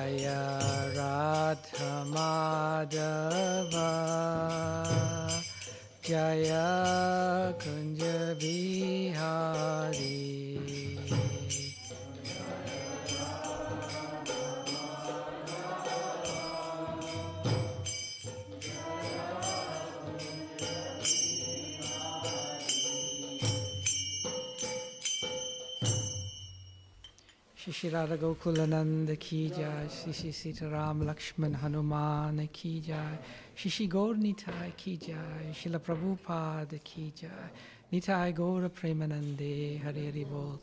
Jaya Radha Madhava Jaya Kunja Bihari Shri Radha Gokulananda Ki Jai, Shri Sitaram Lakshman Hanuman Ki Jai, Shri Gaur Nitai Ki Jai, Srila Prabhupada Ki Jai, Nitai Gaura Premanande Hare Hare Bol.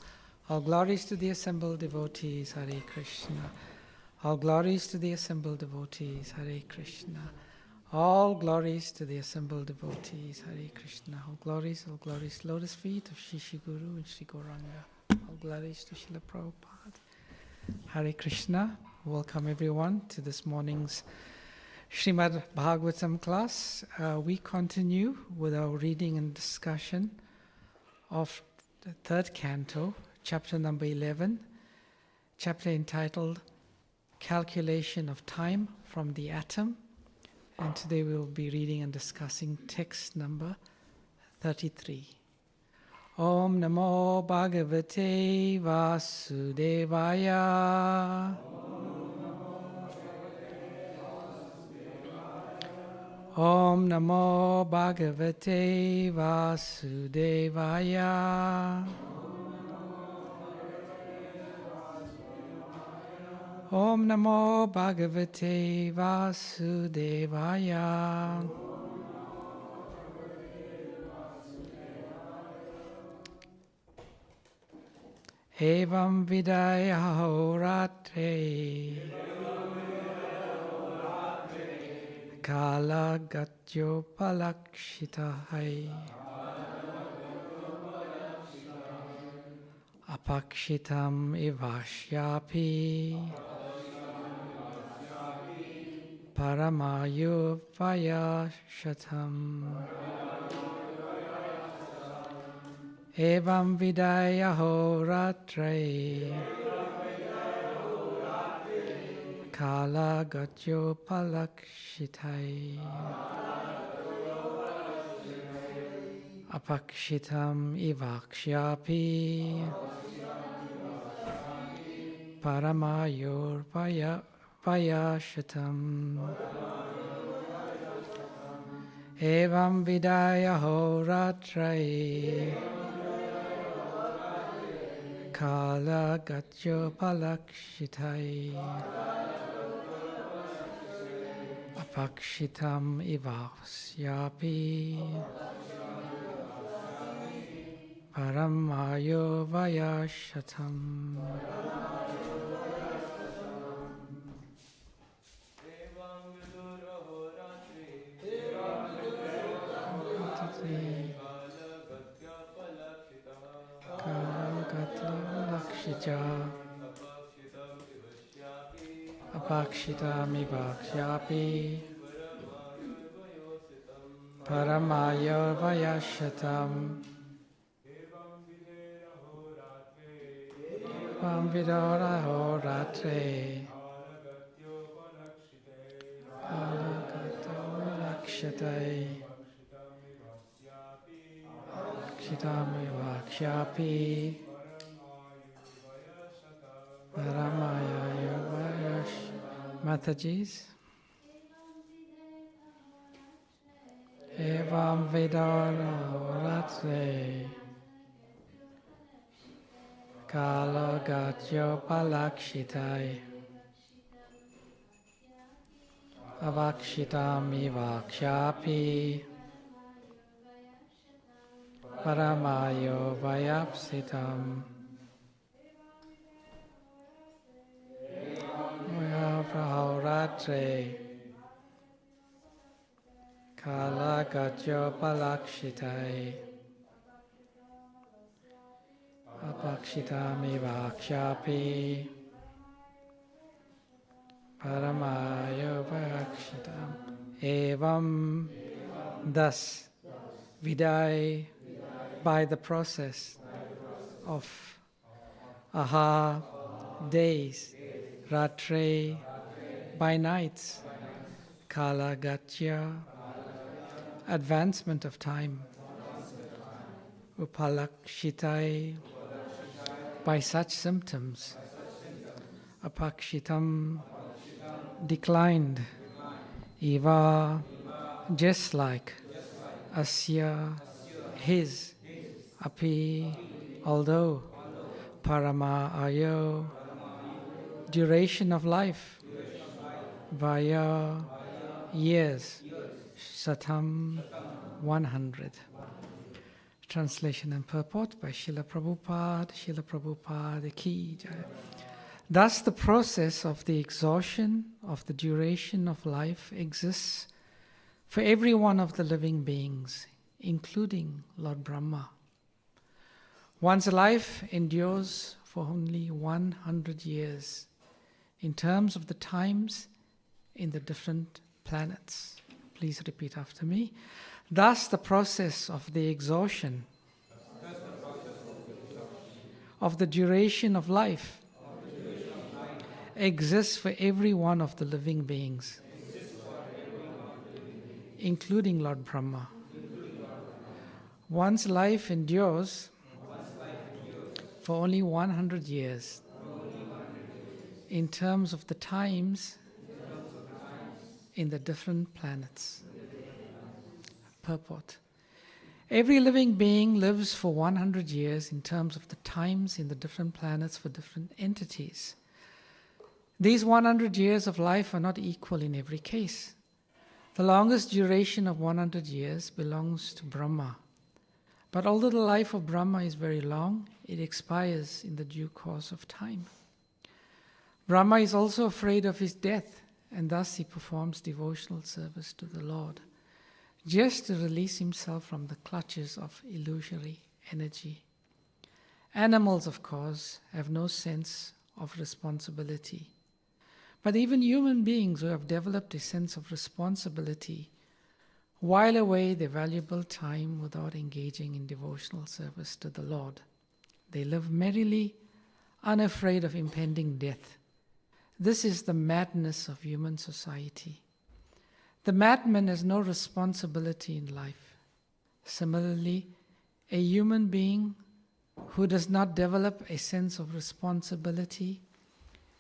All glories to the assembled devotees, Hare Krishna. All glories to the assembled devotees, Hare Krishna. All glories to the assembled devotees, Hare Krishna. All glories, lotus feet of Shri Guru and Shri Gauranga. All glories to Srila Prabhupada. Hare Krishna. Welcome everyone to this morning's Srimad Bhagavatam class. We continue with our reading and discussion of the third canto, chapter number 11, chapter entitled Calculation of Time from the Atom. And today we will be reading and discussing text number 33. Om Namo Bhagavate Vasudevaya. Om Namo Bhagavate Vasudevaya. Om Namo Bhagavate Vasudevaya. Evam vidaya horatre Kala gatyo palakshitahai Apakshitam ivashyapi Paramayu vayashatam Evam vidaya horatre Kala gatyo palakshitai Apakshitam ivaksyapi Paramayor vayashatam Evam vidaya horatre Kala gatyo palakshitai Apakshitam ivasyapi Paramayo vayashatam. Apakshitami vaksyapi Paramaya vayashatam Evam vidara horatre Kalagato lakshatai Apakshitami vaksyapi Paramaya vayash. Matajis. Evam vidara horatre Kala gatyo palakshitai Avakshitami vaksyapi Paramayo vayapsitam Prahoratre Kala gatyo palakshitai Apakshitami vaksyapi Paramayo vakshitam. Evam, thus, vidai, by the process of aha, days, ratre, by night, kala gatya, advancement of time, upalakshitai, by such symptoms, apakshitam, declined, eva, just like, asya, his, api, although, parama ayo, duration of life, vaya, years, satam, 100. Translation and purport by Srila Prabhupada ki jai. Thus the process of the exhaustion of the duration of life exists for every one of the living beings, including Lord Brahma. One's life endures for only 100 years in terms of the times in the different planets. Please repeat after me. Thus the process of the exhaustion of the duration of life exists for every one of the living beings, including Lord Brahma. One's life endures for only 100 years in terms of the times in the different planets. Purport. Every living being lives for 100 years in terms of the times in the different planets for different entities. These 100 years of life are not equal in every case. The longest duration of 100 years belongs to Brahma. But although the life of Brahma is very long, it expires in the due course of time. Brahma is also afraid of his death, and thus he performs devotional service to the Lord, just to release himself from the clutches of illusory energy. Animals, of course, have no sense of responsibility. But even human beings who have developed a sense of responsibility while away their valuable time without engaging in devotional service to the Lord. They live merrily, unafraid of impending death. This is the madness of human society. The madman has no responsibility in life. Similarly, a human being who does not develop a sense of responsibility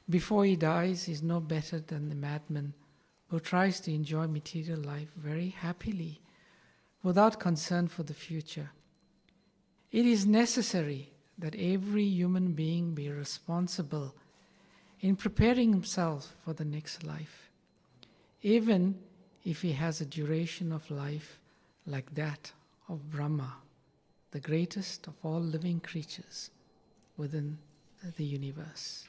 before he dies is no better than the madman who tries to enjoy material life very happily without concern for the future. It is necessary that every human being be responsible in preparing himself for the next life, even if he has a duration of life like that of Brahma, the greatest of all living creatures within the universe.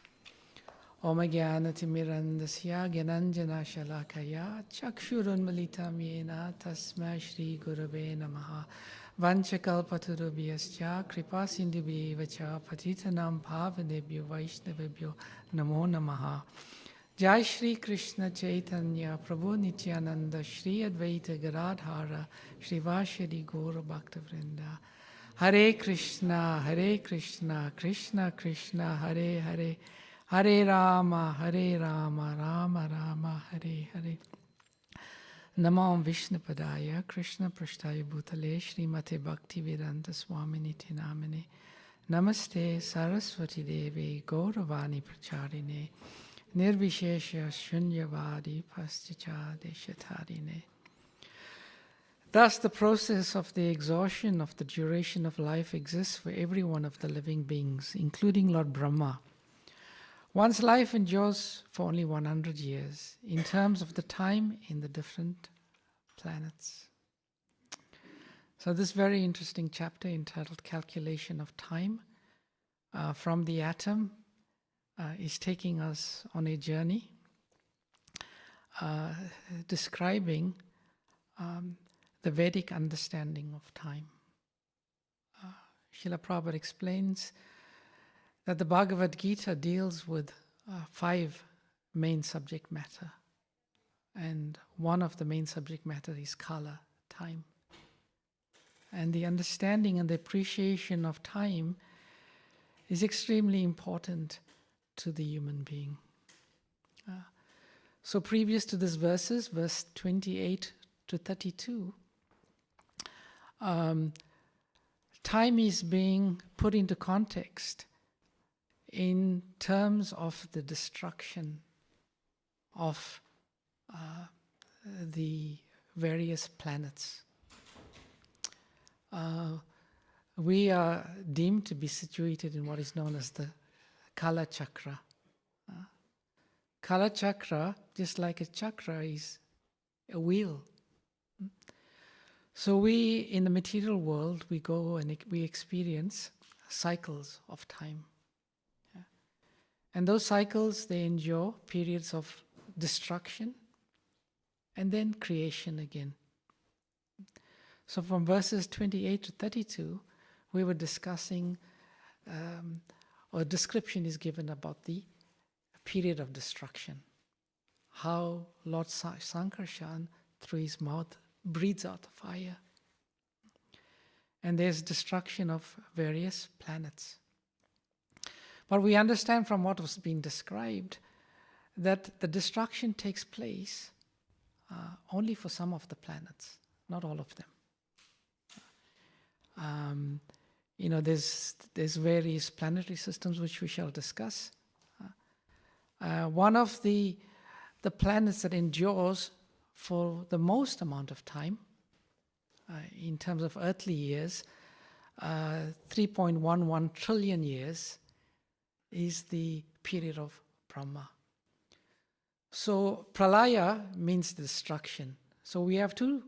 Om Jnanaatimirandasya Gyananjana Shalakaya Chakshurunmalitam Yena Tasmai Shri Gurave Namaha Vanchakalpatarubhyascha Kripasindubhyevacha Patitanam Pavanebhyo Vaishnavebhyo Namo Namaha. Jai Shri Krishna Chaitanya Prabhu Nityananda Shri Advaita Gadadhara Shri Vashadi Gaura Bhaktivinoda. Hare Krishna, Krishna Krishna, Hare Hare, Hare Rama, Rama Rama, Hare Hare. Namam Vishnupadaya Krishna Prashtaya Bhutale Srimate Bhaktivedanta Swaminiti Namane Namaste Saraswati Devi Gauravani Pracharine Nirvishesha Shunyavadi Pasticha Deshatarine. Thus, the process of the exhaustion of the duration of life exists for every one of the living beings, including Lord Brahma. One's life endures for only 100 years in terms of the time in the different planets. So this very interesting chapter entitled Calculation of Time from the Atom is taking us on a journey describing the Vedic understanding of time. Srila Prabhupada explains that the Bhagavad Gita deals with 5 main subject matter. And one of the main subject matter is Kala, time. And the understanding and the appreciation of time is extremely important to the human being. So previous to these verses, verse 28 to 32, time is being put into context in terms of the destruction of the various planets. We are deemed to be situated in what is known as the Kala Chakra. Kala Chakra, just like a chakra, is a wheel. So we, in the material world, we go and we experience cycles of time. And those cycles, they endure periods of destruction and then creation again. So from verses 28 to 32, we were discussing, or a description is given about the period of destruction. How Lord Sankarshan, through his mouth, breathes out fire. And there's destruction of various planets. But we understand from what was being described that the destruction takes place only for some of the planets, not all of them. There's various planetary systems which we shall discuss. One of the planets that endures for the most amount of time, in terms of earthly years, 3.11 trillion years, is the period of Brahma. So pralaya means destruction. So we have two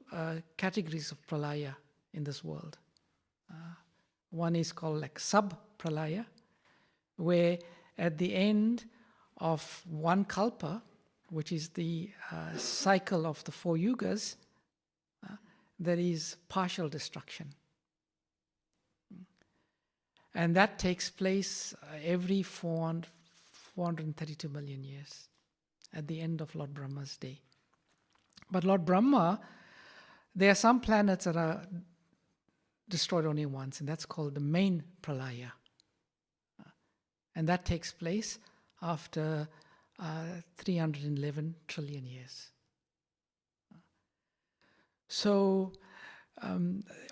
categories of pralaya in this world. One is called like sub-pralaya, where at the end of one kalpa, which is the cycle of the 4 yugas, there is partial destruction. And that takes place every 432 million years at the end of Lord Brahma's day. But Lord Brahma, there are some planets that are destroyed only once, and that's called the main pralaya. And that takes place after 311 trillion years. So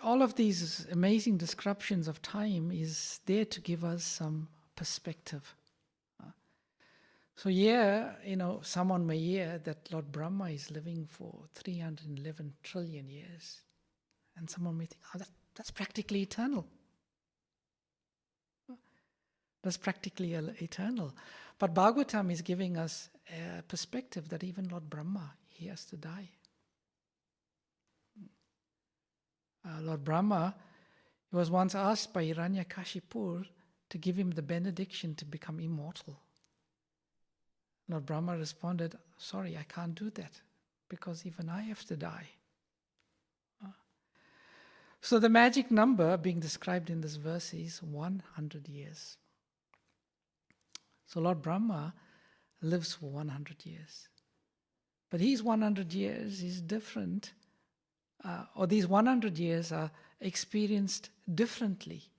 all of these amazing descriptions of time is there to give us some perspective. So someone may hear that Lord Brahma is living for 311 trillion years. And someone may think, that's practically eternal. That's practically eternal. But Bhagavatam is giving us a perspective that even Lord Brahma, he has to die. Lord Brahma, he was once asked by Hiranyakashipu to give him the benediction to become immortal. Lord Brahma responded, sorry, I can't do that, because even I have to die. So the magic number being described in this verse is 100 years. So Lord Brahma lives for 100 years. But his 100 years is different, or these 100 years are experienced differently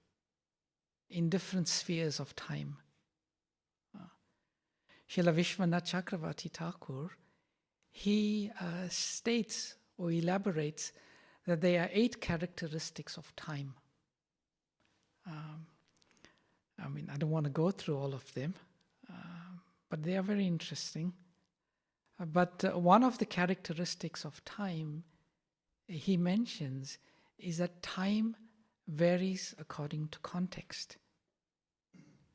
in different spheres of time. Srila Vishwanath Chakravarti Thakur, he states or elaborates that there are 8 characteristics of time. I don't want to go through all of them, but they are very interesting. But one of the characteristics of time he mentions is that time varies according to context.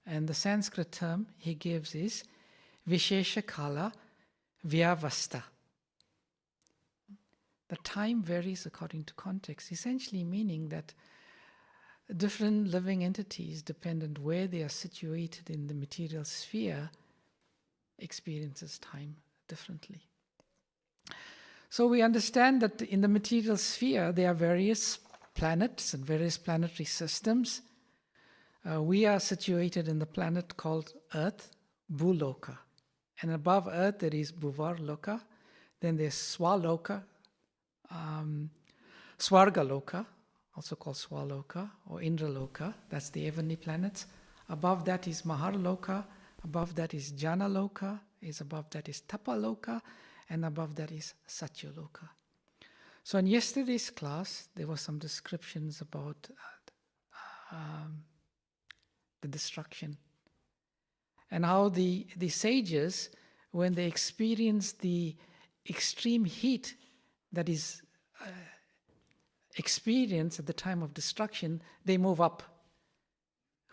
And the Sanskrit term he gives is Vishesha Kala Vyavasta. The time varies according to context, essentially meaning that different living entities, dependent where they are situated in the material sphere, experiences time differently. So we understand that in the material sphere there are various planets and various planetary systems. We are situated in the planet called Earth, Bhuloka. And above Earth there is Bhuvarloka, then there's Swaloka, Swargaloka, also called Swaloka or Indraloka, that's the heavenly planets. Above that is Maharloka, above that is Janaloka, is above that is Tapaloka, and above that is Satyaloka. So in yesterday's class, there were some descriptions about the destruction and how the sages, when they experience the extreme heat that is experienced at the time of destruction, they move up.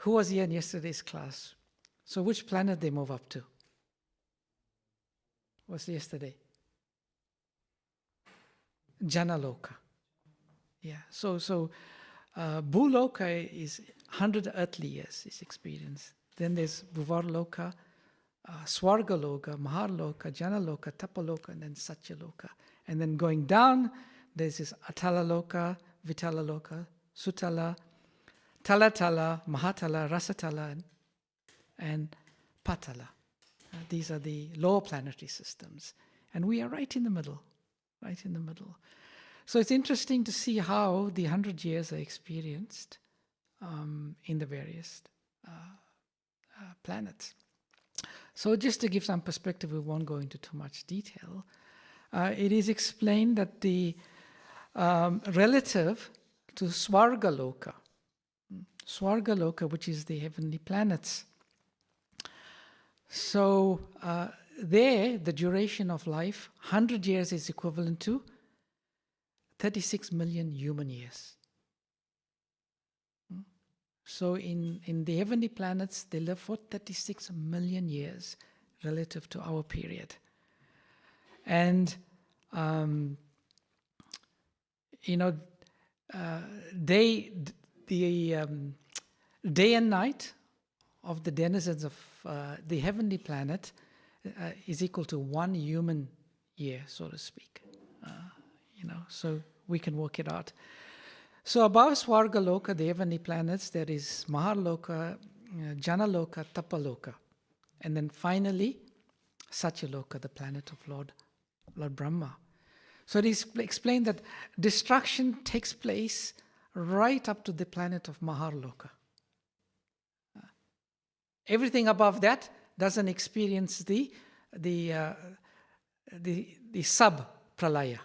Who was here in yesterday's class? So which planet they move up to? Was yesterday? Janaloka. Yeah. So Bhuloka is 100 earthly years is experienced. Then there's Bhuvarloka, Swargaloka, Maharloka, Janaloka, Tapaloka, and then Satyaloka. And then going down, there's this Atalaloka, Vitalaloka, Sutala, Talatala, Mahatala, Rasatala, and Patala. These are the lower planetary systems. And we are right in the middle. Right in the middle. So it's interesting to see how the 100 years are experienced in the various planets. So just to give some perspective, we won't go into too much detail. It is explained that the relative to Swargaloka, which is the heavenly planets. So there, the duration of life, 100 years is equivalent to 36 million human years. So in the heavenly planets, they live for 36 million years relative to our period. And, day and night of the denizens of the heavenly planet is equal to 1 human year, so to speak. So we can work it out. So above Swargaloka, the heavenly planets, there is Maharloka, Janaloka, Tapaloka. And then finally, Satyaloka, the planet of Lord Brahma. So it is explained that destruction takes place right up to the planet of Maharloka. Everything above that doesn't experience the sub-pralaya.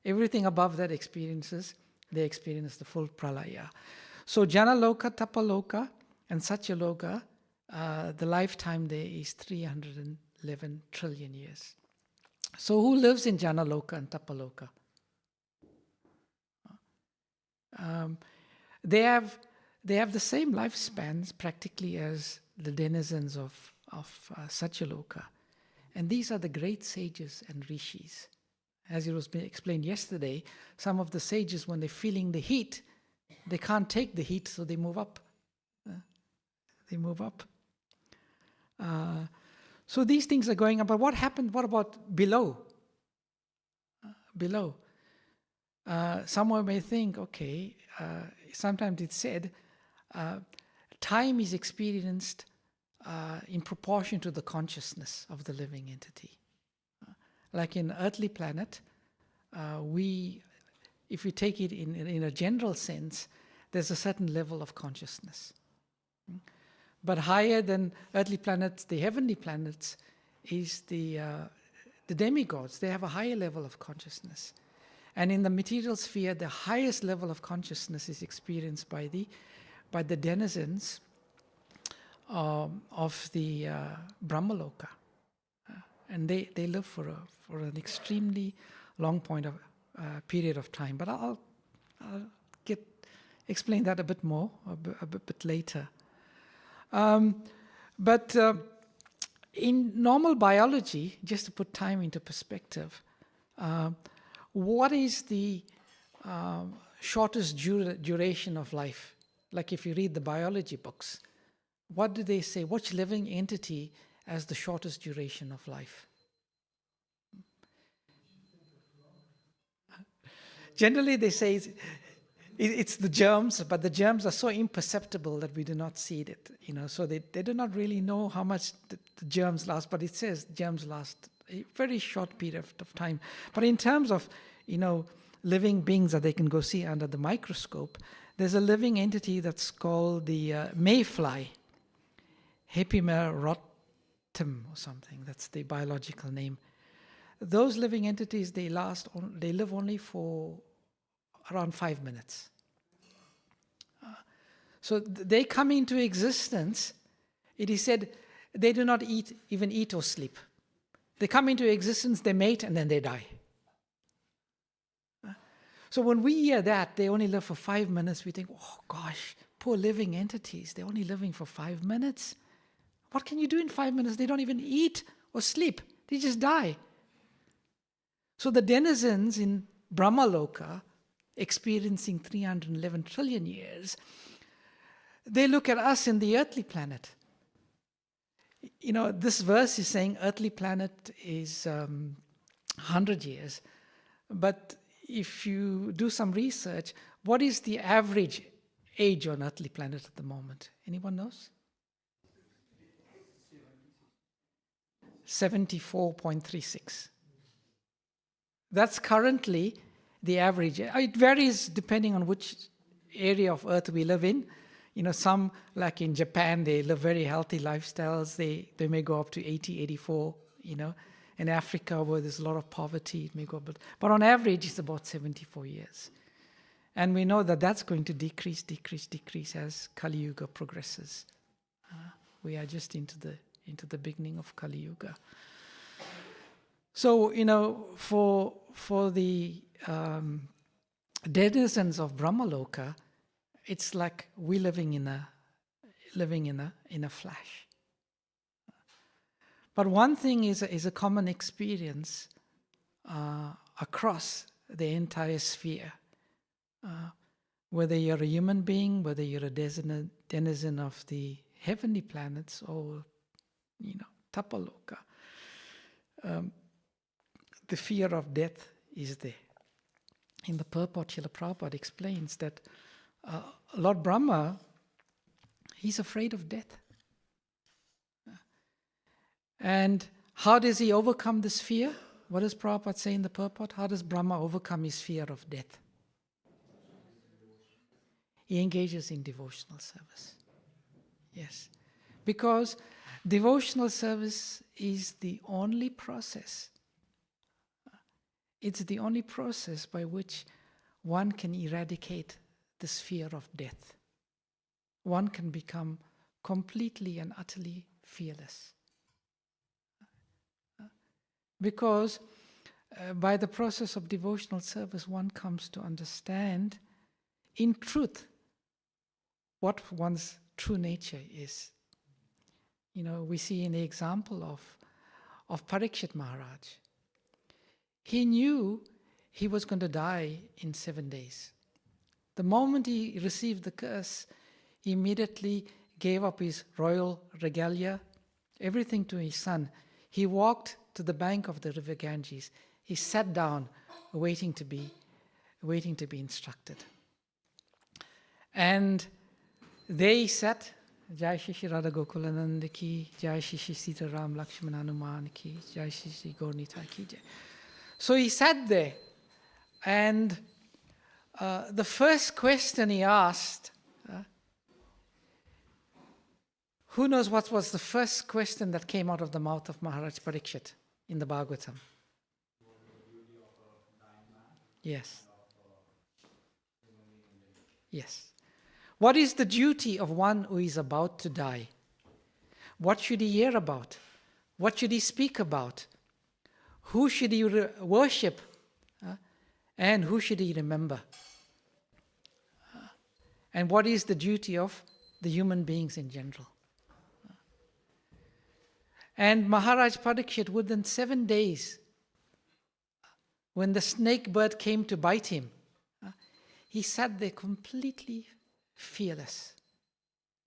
Everything above that they experience the full pralaya. So Janaloka, Tapaloka, and Satyaloka, the lifetime there is 311 trillion years. So who lives in Janaloka and Tapaloka? They have the same lifespans practically as the denizens of Satyaloka. And these are the great sages and rishis. As it was being explained yesterday, some of the sages, when they're feeling the heat, they can't take the heat, so they move up. So these things are going up. But what happened? What about below? Below. Someone may think, okay, sometimes it's said, time is experienced in proportion to the consciousness of the living entity. Like in earthly planet, if we take it in a general sense, there's a certain level of consciousness. But higher than earthly planets, the heavenly planets, is the demigods. They have a higher level of consciousness. And in the material sphere, the highest level of consciousness is experienced by the denizens of the Brahmaloka. And they live for an extremely long period of time. But I'll explain that a bit more, a bit later. But in normal biology, just to put time into perspective, what is the shortest duration of life? Like if you read the biology books, what do they say? Which living entity has the shortest duration of life? Generally, they say it's the germs, but the germs are so imperceptible that we do not see it. So they do not really know how much the germs last. But it says germs last a very short period of time. But in terms of living beings that they can go see under the microscope, there's a living entity that's called the mayfly, Hepimera Tim or something. That's the biological name. Those living entities, they live only for around 5 minutes. So they come into existence. It is said they do not even eat or sleep. They come into existence, they mate, and then they die. So when we hear that they only live for 5 minutes, we think, oh gosh, poor living entities, they're only living for 5 minutes. What can you do in 5 minutes? They don't even eat or sleep. They just die. So the denizens in Brahmaloka, experiencing 311 trillion years, they look at us in the earthly planet. This verse is saying earthly planet is 100 years. But if you do some research, what is the average age on earthly planet at the moment? Anyone knows? 74.36. That's currently the average. It varies depending on which area of Earth we live in. Some, like in Japan, they live very healthy lifestyles. They may go up to 80, 84, In Africa, where there's a lot of poverty, it may go up. But on average, it's about 74 years. And we know that that's going to decrease as Kali Yuga progresses. We are just into the beginning of Kali Yuga. So, for the denizens of Brahmaloka, it's like we living in a flash. But one thing is a common experience across the entire sphere. Whether you're a human being, whether you're a denizen of the heavenly planets or, Tapaloka, the fear of death is there. In the purport, Srila Prabhupada explains that Lord Brahma, he's afraid of death. And how does he overcome this fear? What does Prabhupada say in the purport? How does Brahma overcome his fear of death? He engages in devotional service. Yes. Because devotional service is the only process. It's the only process by which one can eradicate this fear of death. One can become completely and utterly fearless. Because by the process of devotional service, one comes to understand in truth what one's true nature is. We see in the example of Parikshit Maharaj. He knew he was going to die in 7 days. The moment he received the curse, he immediately gave up his royal regalia, everything to his son. He walked to the bank of the river Ganges. He sat down, waiting to be instructed. And they sat, Jai Shri Radha Gokulananda ki, Jai Shri Sita Ram Lakshman Hanuman ki, Jai Shri Gaurnita ki Jai. So he sat there, and the first question he asked, who knows what was the first question that came out of the mouth of Maharaj Parikshit in the Bhagavatam? Yes. Yes. What is the duty of one who is about to die? What should he hear about? What should he speak about? Who should he worship? And who should he remember? And what is the duty of the human beings in general? And Maharaj Parikshit, within 7 days, when the snake bird came to bite him, he sat there completely fearless.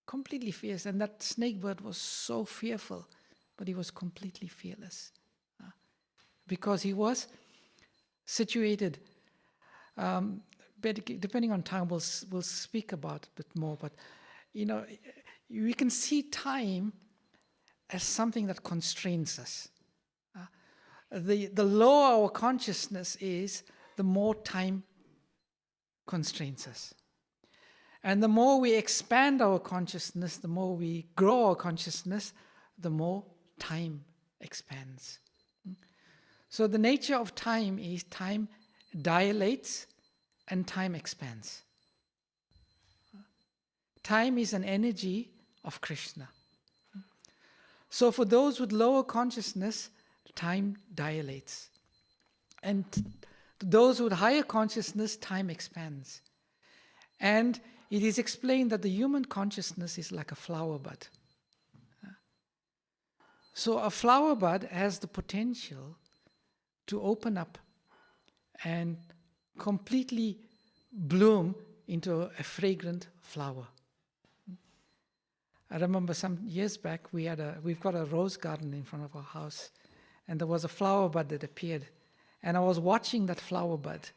Completely fearless. And that snake bird was so fearful, but he was completely fearless. Because he was situated, depending on time, we'll speak about it a bit more, but we can see time as something that constrains us. The lower our consciousness is, the more time constrains us. And the more we expand our consciousness, the more we grow our consciousness, the more time expands. So the nature of time is time dilates and time expands. Time is an energy of Krishna. So for those with lower consciousness, time dilates. And to those with higher consciousness, time expands. And it is explained that the human consciousness is like a flower bud. So a flower bud has the potential to open up and completely bloom into a fragrant flower. I remember some years back we've got a rose garden in front of our house, and there was a flower bud that appeared, and I was watching that flower bud,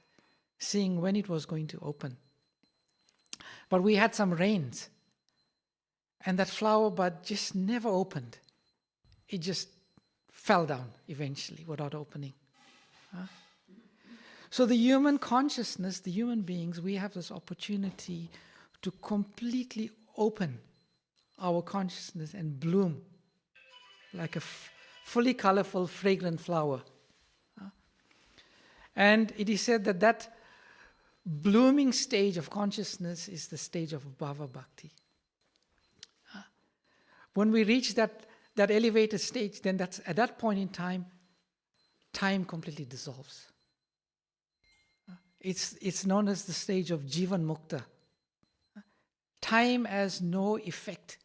seeing when it was going to open. But we had some rains, and that flower bud just never opened. It just fell down eventually without opening. So the human consciousness, the human beings, we have this opportunity to completely open our consciousness and bloom like a fully colorful, fragrant flower. And it is said that blooming stage of consciousness is the stage of Bhava Bhakti. When we reach that elevated stage, then at that point in time completely dissolves. It's known as the stage of Jivan Mukta. Time has no effect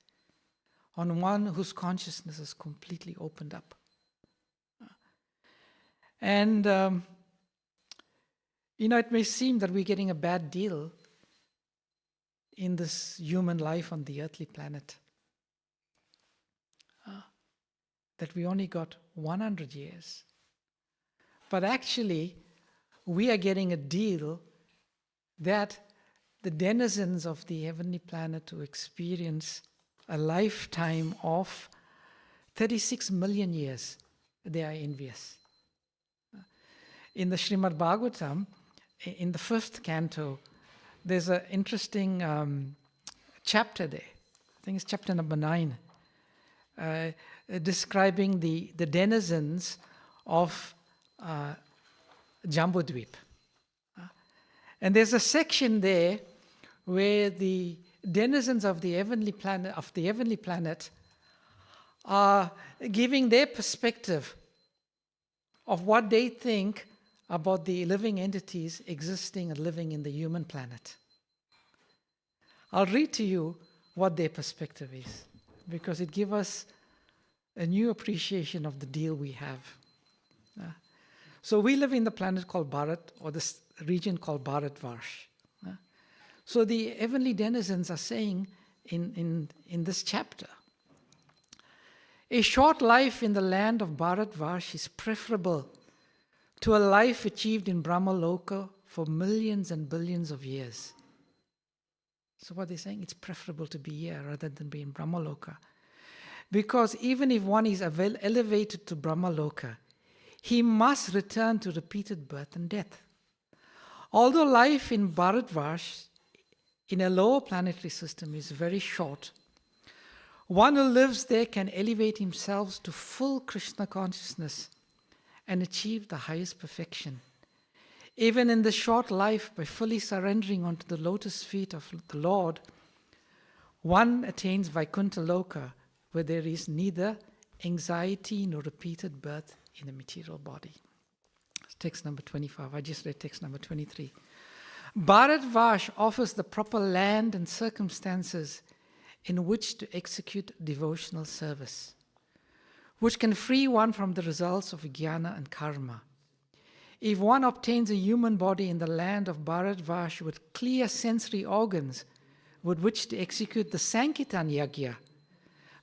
on one whose consciousness is completely opened up. And, it may seem that we're getting a bad deal in this human life on the earthly planet. That we only got 100 years. But actually, we are getting a deal that the denizens of the heavenly planet to experience a lifetime of 36 million years, they are envious. In the Srimad Bhagavatam, in the first canto, there's an interesting chapter there. I think it's chapter number 9, describing the denizens of Jambudvip. And there's a section there where the denizens of the heavenly planet are giving their perspective of what they think about the living entities existing and living in the human planet. I'll read to you what their perspective is, because it gives us a new appreciation of the deal we have. So we live in the planet called Bharat, or this region called Bharatvarsh. So the heavenly denizens are saying in this chapter, a short life in the land of Bharatvarsh is preferable to a life achieved in Brahmaloka for millions and billions of years. So what they're saying, it's preferable to be here rather than be in Brahmaloka. Because even if one is elevated to Brahmaloka, he must return to repeated birth and death. Although life in Bharatvarsh, in a lower planetary system, is very short, one who lives there can elevate himself to full Krishna consciousness and achieve the highest perfection. Even in this short life, by fully surrendering onto the lotus feet of the Lord, one attains Vaikuntha Loka, where there is neither anxiety nor repeated birth in a material body. Text number 25. I just read text number 23. Bharatvarsh offers the proper land and circumstances in which to execute devotional service, which can free one from the results of jnana and karma. If one obtains a human body in the land of Bharatvarsh with clear sensory organs with which to execute the Sankirtan Yagya,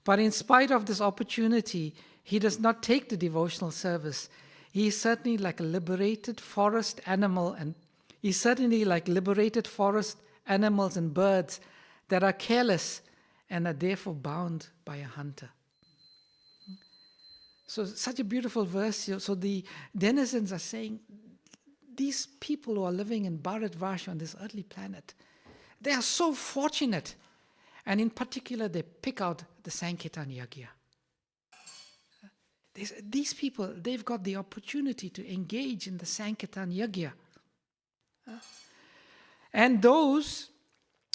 but in spite of this opportunity, he does not take the devotional service, he is certainly like a liberated forest animal, and he's certainly like liberated forest animals and birds that are careless and are therefore bound by a hunter. So such a beautiful verse. So the denizens are saying, these people who are living in Bharatvarsh on this earthly planet, they are so fortunate. And in particular, they pick out the Sankirtan Yagya. These people, they've got the opportunity to engage in the Sankirtan Yajna. And those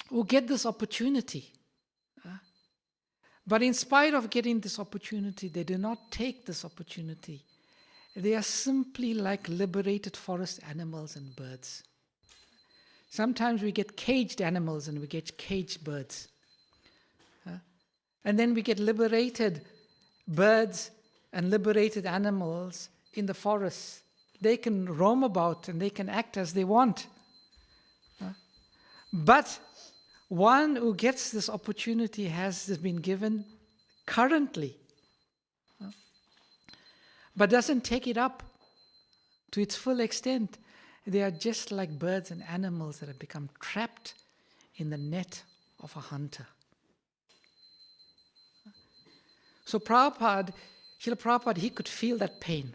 who get this opportunity, but in spite of getting this opportunity, they do not take this opportunity. They are simply like liberated forest animals and birds. Sometimes we get caged animals and we get caged birds. And then we get liberated birds and liberated animals in the forest. They can roam about and they can act as they want. But one who gets this opportunity has been given currently, but doesn't take it up to its full extent. They are just like birds and animals that have become trapped in the net of a hunter. So Srila Prabhupada, he could feel that pain,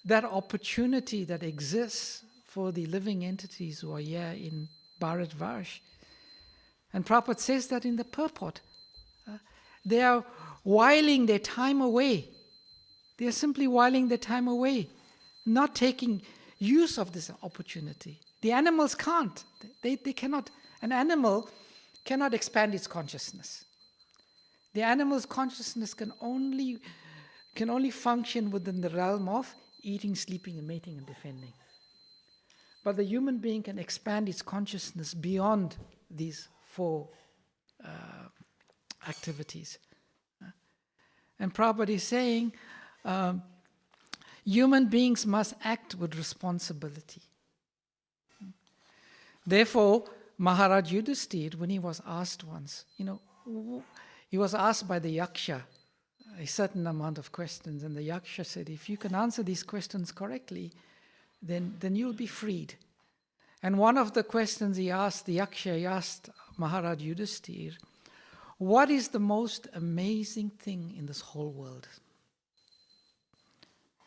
that opportunity that exists for the living entities who are here in Bharatvarsh. And Prabhupada says that in the purport. They are whiling their time away. They are simply whiling their time away, not taking use of this opportunity. The animals can't. They cannot. An animal cannot expand its consciousness. The animal's consciousness can only function within the realm of eating, sleeping, and mating and defending. But the human being can expand its consciousness beyond these four activities. And Prabhupada is saying human beings must act with responsibility. Therefore, Maharaj Yudhisthira, when he was asked once, he was asked by the Yaksha a certain amount of questions, and the Yaksha said, if you can answer these questions correctly, then you'll be freed. And one of the questions he asked Maharaj Yudhisthira, what is the most amazing thing in this whole world?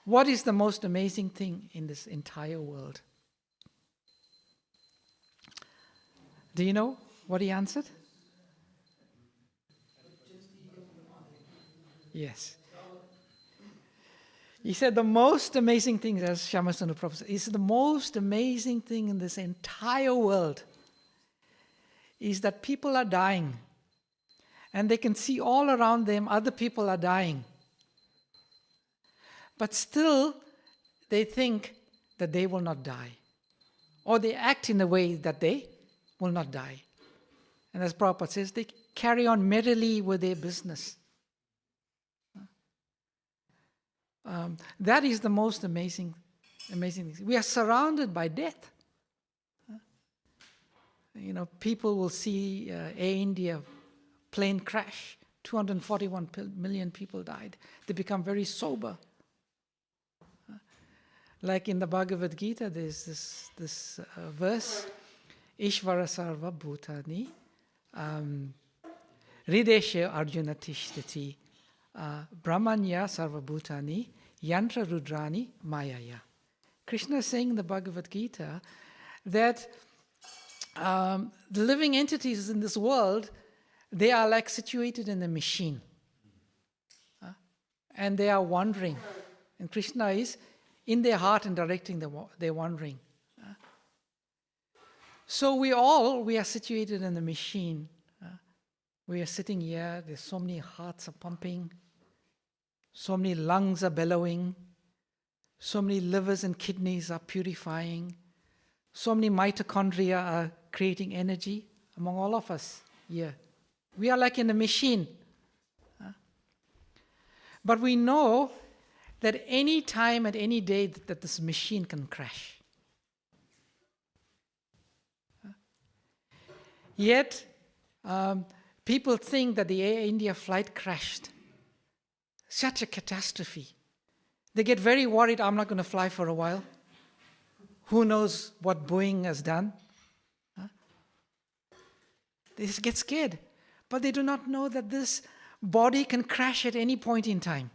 What is the most amazing thing in this entire world? Do you know what he answered? Yes. He said the most amazing thing, as Shyamasundar Prabhupada said, is the most amazing thing in this entire world is that people are dying and they can see all around them other people are dying. But still, they think that they will not die. Or they act in a way that they will not die. And as Prabhupada says, they carry on merrily with their business. That is the most amazing thing. We are surrounded by death. People will see Air India plane crash. 241 million people died. They become very sober. Like in the Bhagavad Gita, there's this verse, Ishvara Sarva Bhutani, Rideshe Arjuna Tishtati, Brahmanya Sarva Bhutani, Yantra Rudrani Mayaya. Krishna is saying in the Bhagavad Gita that the living entities in this world, they are like situated in a machine. And they are wandering. And Krishna is in their heart and directing their wandering. So we are situated in a machine. We are sitting here, there's so many hearts are pumping, so many lungs are bellowing, so many livers and kidneys are purifying, so many mitochondria are creating energy among all of us here. We are like in a machine. But we know that any time, at any day, that this machine can crash. Yet, people think that the Air India flight crashed. Such a catastrophe. They get very worried, I'm not going to fly for a while. Who knows what Boeing has done? They get scared. But they do not know that this body can crash at any point in time.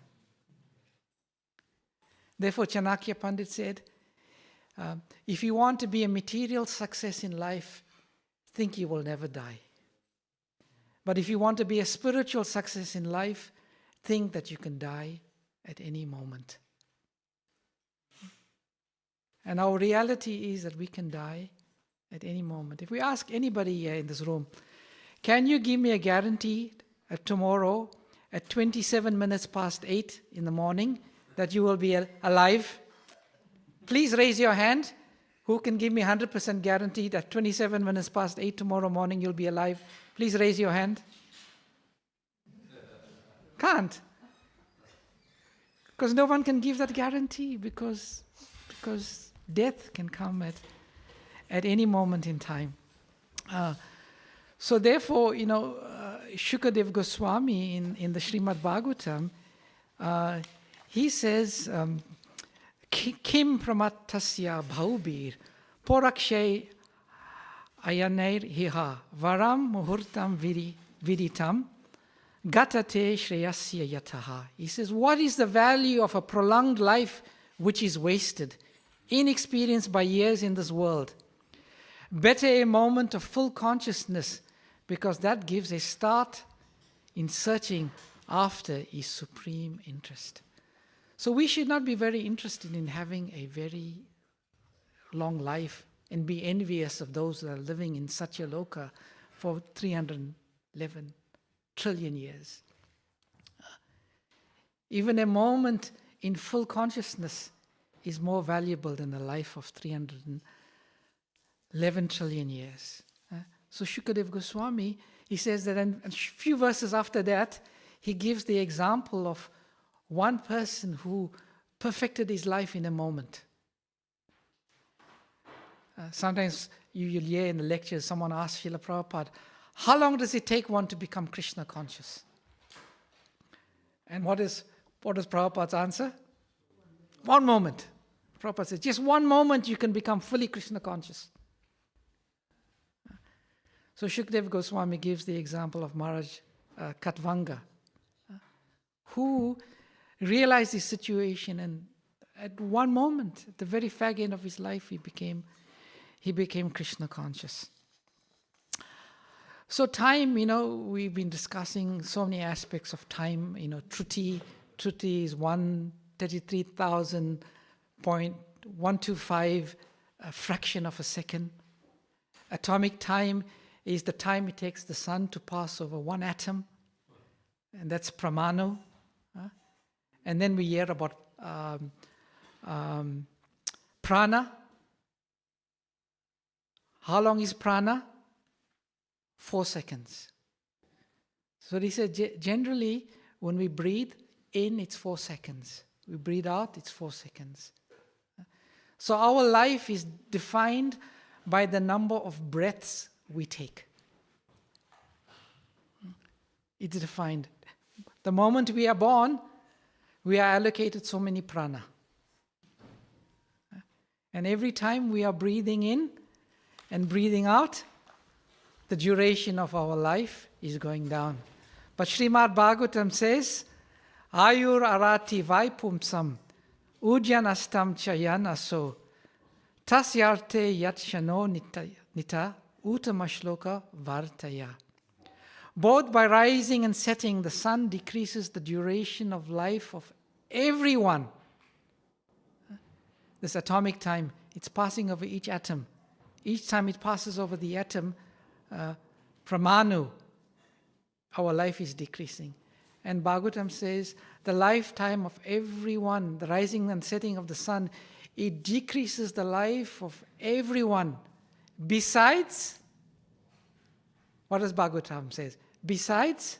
Therefore, Chanakya Pandit said, if you want to be a material success in life, think you will never die. But if you want to be a spiritual success in life, think that you can die at any moment. And our reality is that we can die at any moment. If we ask anybody here in this room, can you give me a guarantee tomorrow at 27 minutes past 8 in the morning that you will be alive? Please raise your hand. Who can give me 100% guarantee that 27 minutes past 8 tomorrow morning you'll be alive? Please raise your hand. Can't. Because no one can give that guarantee because death can come at any moment in time. So therefore, Shukadev Goswami in the Srimad Bhagavatam, he says, Kim pramatasya bhaubir porakshay ayanair hiha varam muhurtam viditam gatate shreyasya yataha. He says, what is the value of a prolonged life which is wasted, inexperienced by years in this world? Better a moment of full consciousness, because that gives a start in searching after his supreme interest. So we should not be very interested in having a very long life and be envious of those that are living in such a loka for 311 trillion years. Even a moment in full consciousness is more valuable than a life of 311 trillion years. So Shukadev Goswami, he says that, and a few verses after that, he gives the example of one person who perfected his life in a moment. Sometimes you'll hear in the lectures, someone asks Srila Prabhupada, how long does it take one to become Krishna conscious? And what is Prabhupada's answer? 1 moment. Prabhupada says, just 1 moment you can become fully Krishna conscious. So Shukadev Goswami gives the example of Maharaj Katvanga, who realized his situation, and at 1 moment, at the very fag end of his life, he became Krishna conscious. So time, we've been discussing so many aspects of time. Truti is 133,000.125 fraction of a second. Atomic time is the time it takes the sun to pass over one atom, and that's pramanu. And then we hear about prana. How long is prana? 4 seconds. So he said, generally, when we breathe in, it's 4 seconds. We breathe out, it's 4 seconds. So our life is defined by the number of breaths we take. It's defined. The moment we are born, we are allocated so many prana. And every time we are breathing in and breathing out, the duration of our life is going down. But Srimad Bhagavatam says, Ayur arati vaipumsam ujyanastam chayan aso tasyarte yatshano nita utamashloka vartaya. Both by rising and setting, the sun decreases the duration of life of everyone. This atomic time, it's passing over each atom. Each time it passes over the atom, pramanu, our life is decreasing. And Bhagavatam says, the lifetime of everyone, the rising and setting of the sun, it decreases the life of everyone. Besides, what does Bhagavatam says? Besides?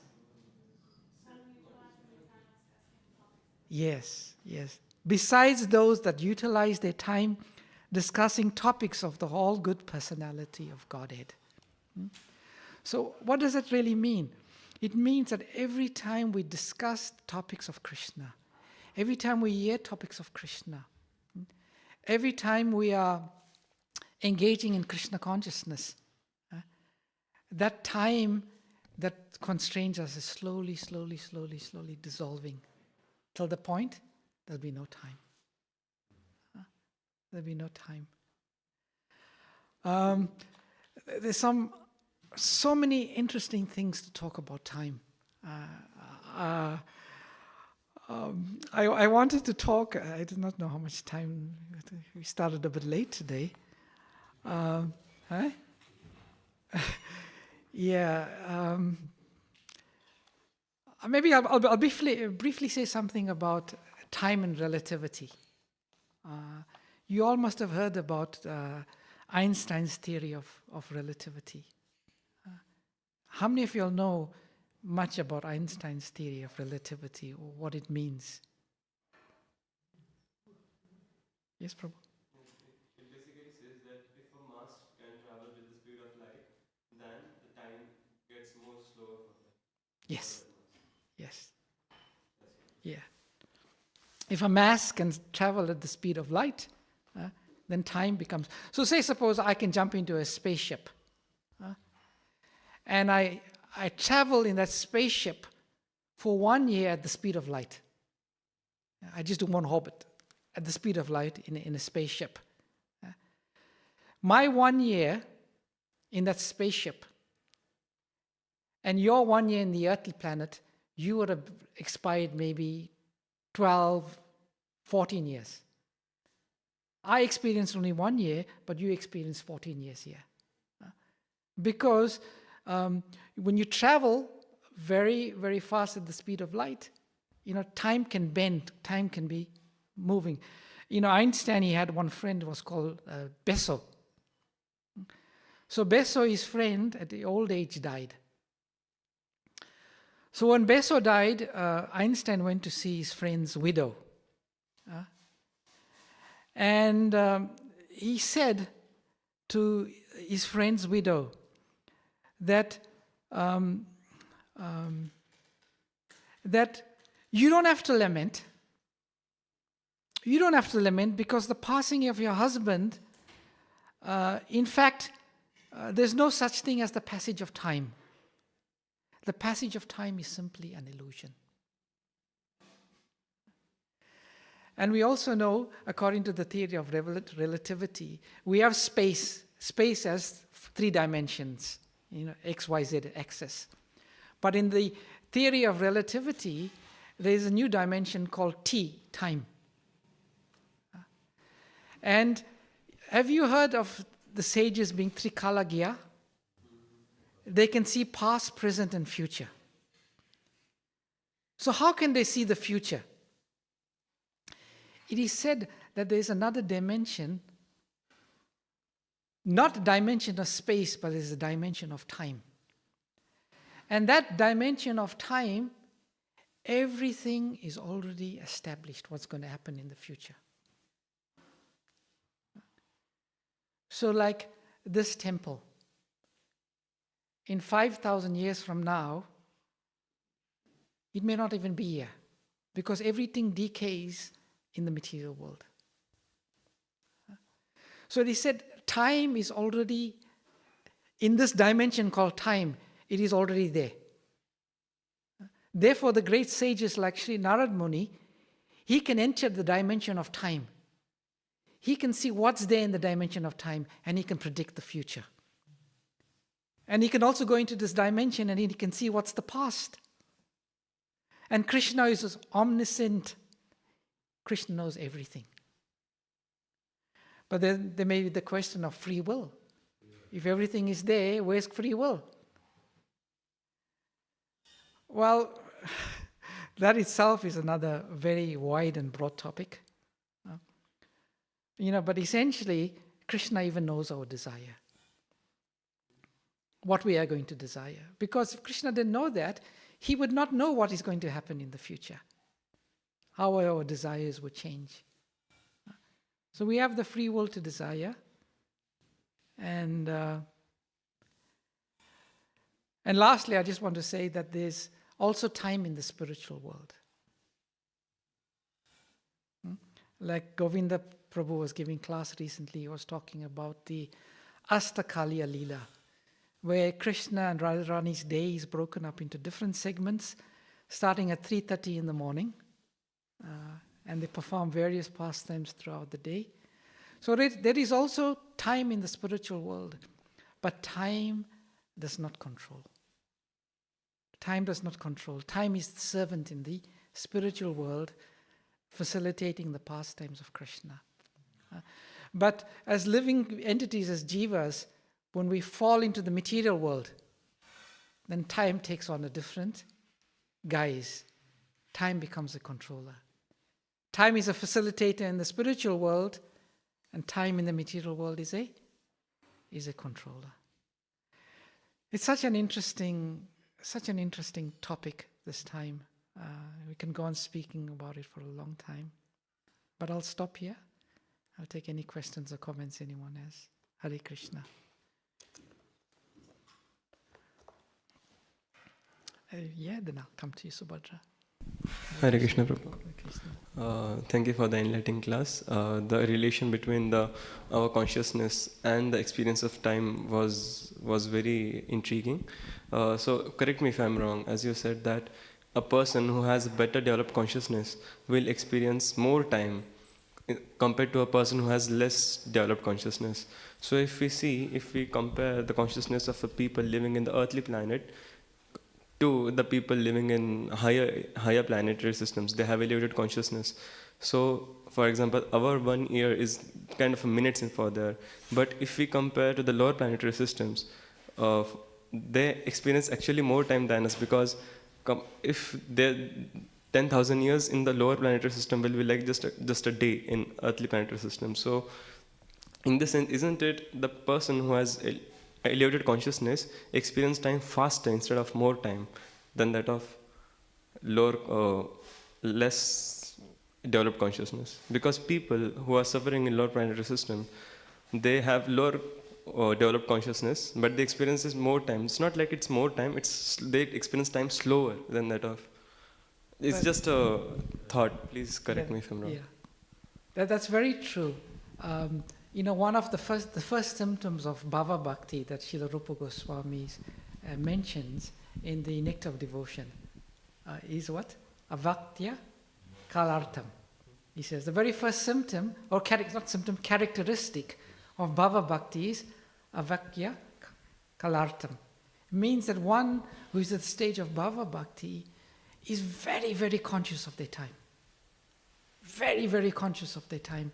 Yes. Besides those that utilize their time discussing topics of the all-good personality of Godhead. So what does that really mean? It means that every time we discuss topics of Krishna, every time we hear topics of Krishna, every time we are engaging in Krishna consciousness, that time that constrains us is slowly dissolving till the point there'll be no time. There'll be no time. There's so many interesting things to talk about time. I wanted to talk. I did not know how much time. We started a bit late today. Huh? Yeah. Maybe I'll briefly say something about time and relativity. You all must have heard about Einstein's theory of relativity. How many of you all know much about Einstein's theory of relativity or what it means? Yes, Prabhu? It basically says that if a mass can travel with the speed of light, then the time gets more slower for that. Yes. Yes. That's it. Yeah. If a mass can travel at the speed of light, then time becomes. So, suppose I can jump into a spaceship, and I travel in that spaceship for 1 year at the speed of light. I just do one orbit at the speed of light in a spaceship. My 1 year in that spaceship and your 1 year in the earthly planet, you would have expired maybe 12, 14 years. I experienced only 1 year, but you experienced 14 years here. Because when you travel very, very fast at the speed of light, time can bend, time can be moving. Einstein, he had one friend who was called Besso. So Besso, his friend, at the old age died. So when Besso died, Einstein went to see his friend's widow. And he said to his friend's widow that that you don't have to lament. You don't have to lament because the passing of your husband, in fact, there's no such thing as the passage of time. The passage of time is simply an illusion. And we also know, according to the theory of relativity, we have space. Space has 3 dimensions, X, Y, Z axis. But in the theory of relativity, there is a new dimension called T, time. And have you heard of the sages being Trikalagya? They can see past, present, and future. So how can they see the future? It is said that there is another dimension, not a dimension of space, but there is a dimension of time. And that dimension of time, everything is already established, what's going to happen in the future. So like this temple, in 5,000 years from now, it may not even be here, because everything decays in the material world. So they said time is already, in this dimension called time, it is already there. Therefore, the great sages like Sri Narad Muni, he can enter the dimension of time. He can see what's there in the dimension of time, and he can predict the future. And he can also go into this dimension and he can see what's the past. And Krishna is omniscient. Krishna knows everything. But then there may be the question of free will. If everything is there, where's free will? Well, that itself is another very wide and broad topic. But essentially, Krishna even knows our desire. What we are going to desire. Because if Krishna didn't know that, he would not know what is going to happen in the future. How our desires would change. So we have the free will to desire. And lastly, I just want to say that there's also time in the spiritual world. Like Govinda Prabhu was giving class recently, he was talking about the Astakaliya Leela, where Krishna and Radharani's day is broken up into different segments, starting at 3:30 in the morning, and they perform various pastimes throughout the day. So there is also time in the spiritual world, but time does not control. Time does not control. Time is the servant in the spiritual world, facilitating the pastimes of Krishna. But as living entities, as jivas, when we fall into the material world, then time takes on a different guise. Time becomes a controller. Time is a facilitator in the spiritual world, and time in the material world is a controller. It's such an interesting topic this time. We can go on speaking about it for a long time. But I'll stop here. I'll take any questions or comments anyone has. Hare Krishna. Then I'll come to you, Subhadra. Hare Krishna, Prabhu. Thank you for the enlightening class. The relation between our consciousness and the experience of time was very intriguing. So correct me if I'm wrong. As you said that a person who has better developed consciousness will experience more time compared to a person who has less developed consciousness. So if we compare the consciousness of the people living in the earthly planet to the people living in higher planetary systems, they have elevated consciousness. So, for example, our 1 year is kind of a minutes in for there. But if we compare to the lower planetary systems, they experience actually more time than us, because if they're 10,000 years in the lower planetary system will be like just a day in earthly planetary system. So, in this sense, isn't it the person who has elevated consciousness experience time faster instead of more time than that of lower, less developed consciousness? Because people who are suffering in lower planetary system, they have lower developed consciousness, but they experience more time. It's not like it's more time; they experience time slower than that of. It's just a thought. Please correct me if I'm wrong. Yeah, that's very true. One of the first symptoms of bhava bhakti that Srila Rupa Goswami mentions in the Nectar of Devotion is what? Avaktya kalartam. He says the very first symptom, or characteristic of bhava bhakti is avaktya kalartam. It means that one who is at the stage of bhava bhakti is very, very conscious of their time. Very, very conscious of their time.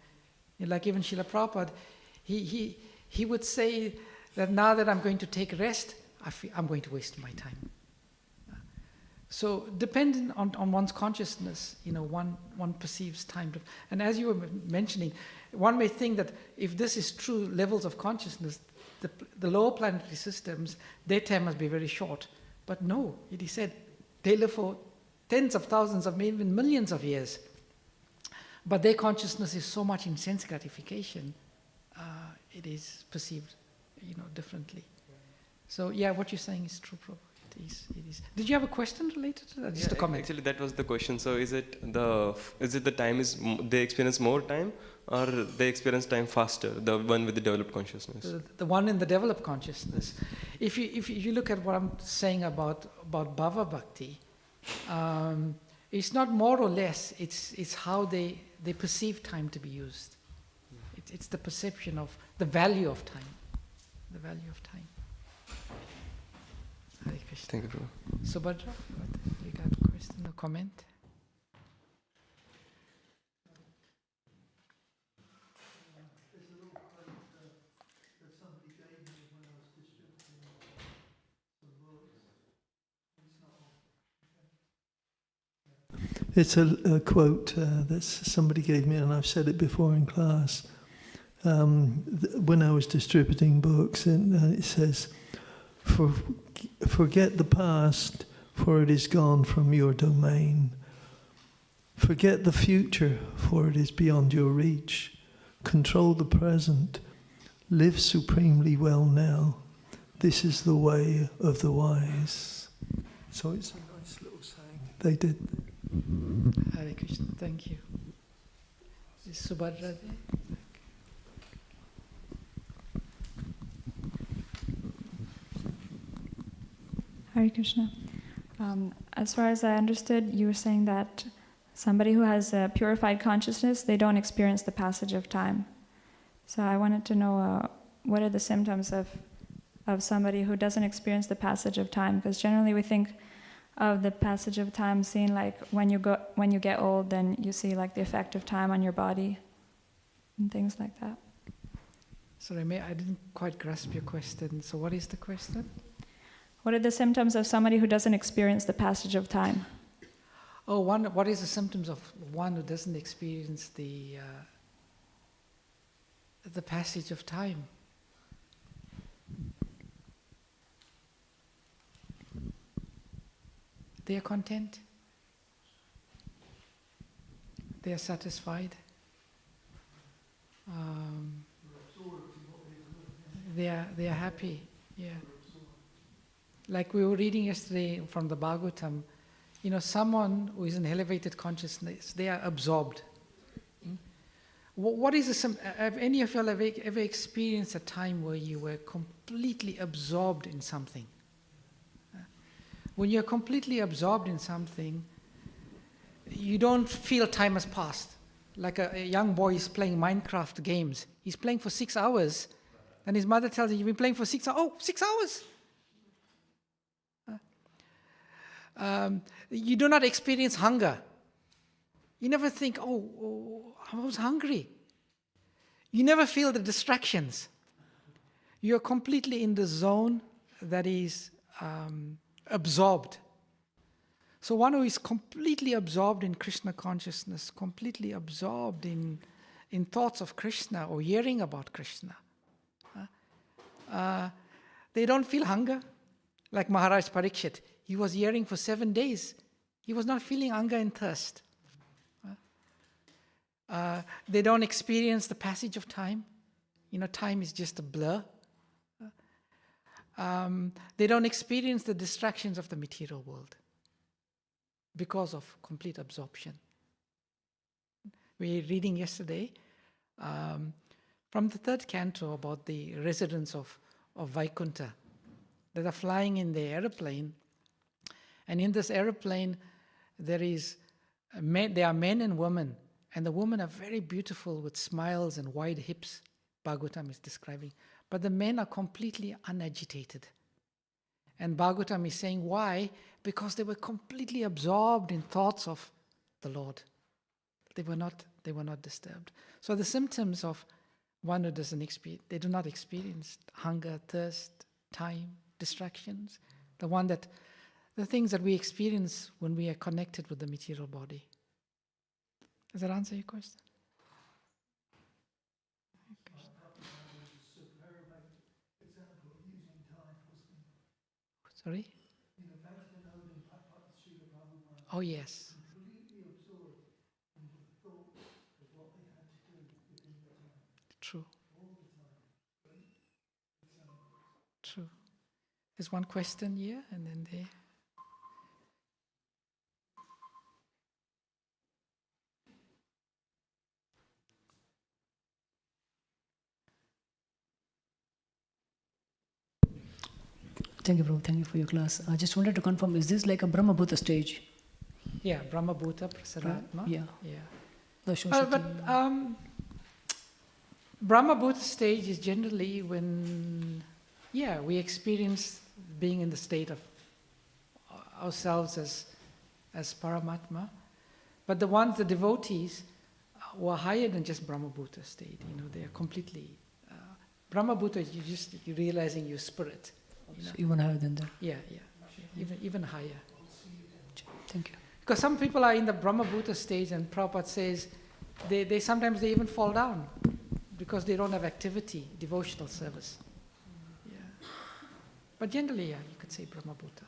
Like even Srila Prabhupada, he would say that now that I'm going to take rest, I'm going to waste my time. So depending on one's consciousness, one perceives time. And as you were mentioning, one may think that if this is true levels of consciousness, the lower planetary systems, their time must be very short. But no, it is said, they live for tens of thousands of even millions of years. But their consciousness is so much in sense gratification, it is perceived, differently. So yeah, what you're saying is true, Prabhu. It is. Did you have a question related to that? Just a comment. Actually, that was the question. So is it the time is they experience more time, or they experience time faster? The one with the developed consciousness. The one in the developed consciousness. If you look at what I'm saying about bhava bhakti, it's not more or less. It's how they perceive time to be used. It's the perception of the value of time. The value of time. Hare Krishna. Thank you, Prabhu. Subhadra, you got a question or comment? It's a quote that somebody gave me, and I've said it before in class. When I was distributing books, and it says, forget the past, for it is gone from your domain. Forget the future, for it is beyond your reach. Control the present. Live supremely well now. This is the way of the wise. So it's a nice little saying. They did. Hare Krishna, thank you. Is Subhadra there? Hare Krishna. As far as I understood, you were saying that somebody who has a purified consciousness, they don't experience the passage of time. So I wanted to know what are the symptoms of somebody who doesn't experience the passage of time? Because generally we think of the passage of time, seeing like when you get old, then you see like the effect of time on your body and things like that. Sorry, I didn't quite grasp your question. So what is the question? What are the symptoms of somebody who doesn't experience the passage of time? Oh, what is the symptoms of one who doesn't experience the passage of time? They are content. They are satisfied. They are happy. Yeah. Like we were reading yesterday from the Bhagavatam, someone who is in elevated consciousness, they are absorbed. What is have any of you all ever experienced a time where you were completely absorbed in something? When you're completely absorbed in something, you don't feel time has passed. Like a young boy is playing Minecraft games. He's playing for 6 hours, and his mother tells him, you've been playing for 6 hours. Oh, 6 hours! You do not experience hunger. You never think, I was hungry. You never feel the distractions. You're completely in the zone that is absorbed. So one who is completely absorbed in Krishna consciousness, completely absorbed in thoughts of Krishna or hearing about Krishna, they don't feel hunger. Like Maharaj Parikshit, he was hearing for 7 days. He was not feeling hunger and thirst. They don't experience the passage of time. Time is just a blur. They don't experience the distractions of the material world because of complete absorption. We were reading yesterday from the 3rd canto about the residents of Vaikuntha that are flying in the aeroplane. And in this aeroplane, there are men and women. And the women are very beautiful with smiles and wide hips, Bhagavatam is describing. But the men are completely unagitated. And Bhagavatam is saying, why? Because they were completely absorbed in thoughts of the Lord. They were not disturbed. So the symptoms of one who doesn't experience, they do not experience hunger, thirst, time, distractions. The things that we experience when we are connected with the material body. Does that answer your question? Sorry? Oh, yes. True. True. There's one question here, and then there. Thank you, Prabhu. Thank you for your class. I just wanted to confirm, is this like a Brahma Bhuta stage? Yeah, Brahma Bhuta Prasaratma. Yeah. Yeah. But Brahma Bhuta stage is generally when, we experience being in the state of ourselves as Paramatma. But the devotees who are higher than just Brahma Bhuta state, they are completely, Brahma Bhuta is you're realizing your spirit. So even higher than that? Yeah. Even higher. Thank you. Because some people are in the Brahma Bhuta stage, and Prabhupada says they sometimes they even fall down because they don't have activity, devotional service. Yeah. But generally, you could say Brahma Bhuta.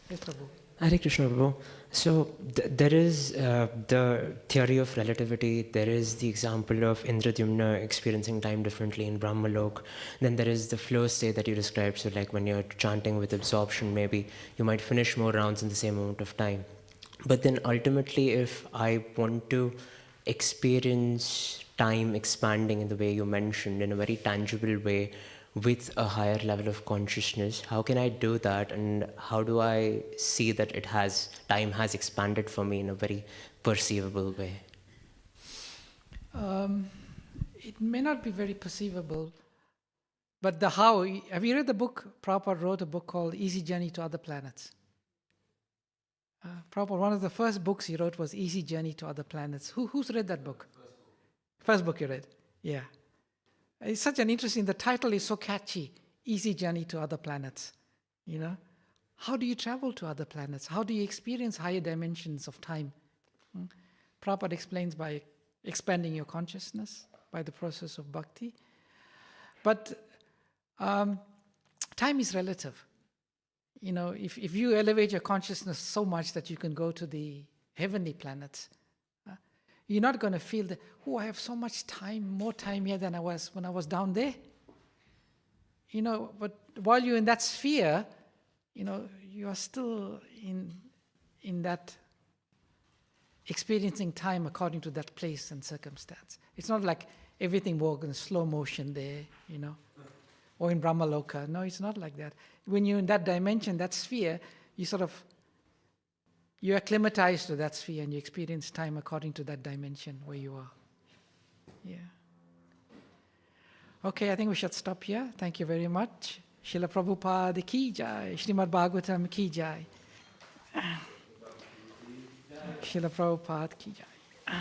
Yes, Prabhu. Hare Krishna, Prabhu. So there is the theory of relativity. There is the example of Indradyumna experiencing time differently in Brahmalok. Then there is the flow state that you described. So like when you're chanting with absorption, maybe you might finish more rounds in the same amount of time. But then ultimately, if I want to experience time expanding in the way you mentioned, in a very tangible way, with a higher level of consciousness, how can I do that, and how do I see that time has expanded for me in a very perceivable way? It may not be very perceivable, but the how. Have you read the book? Prabhupada wrote a book called Easy Journey to Other Planets. Prabhupada, one of the first books he wrote was Easy Journey to Other Planets. Who's read that book? First book you read? Yeah. It's such an interesting, the title is so catchy, Easy Journey to Other Planets. You know? How do you travel to other planets? How do you experience higher dimensions of time? Prabhupada explains by expanding your consciousness, by the process of bhakti. But time is relative. You know, if you elevate your consciousness so much that you can go to the heavenly planets, you're not going to feel that, I have so much time, more time here than I was when I was down there. You know, but while you're in that sphere, you know, you are still in that experiencing time according to that place and circumstance. It's not like everything works in slow motion there, you know, or in Brahmaloka. No, it's not like that. When you're in that dimension, that sphere, you acclimatize to that sphere and you experience time according to that dimension where you are. Yeah. Okay, I think we should stop here. Thank you very much. Srila Prabhupada ki jai, Srimad Bhagavatam ki jai. Srila Prabhupada ki jai.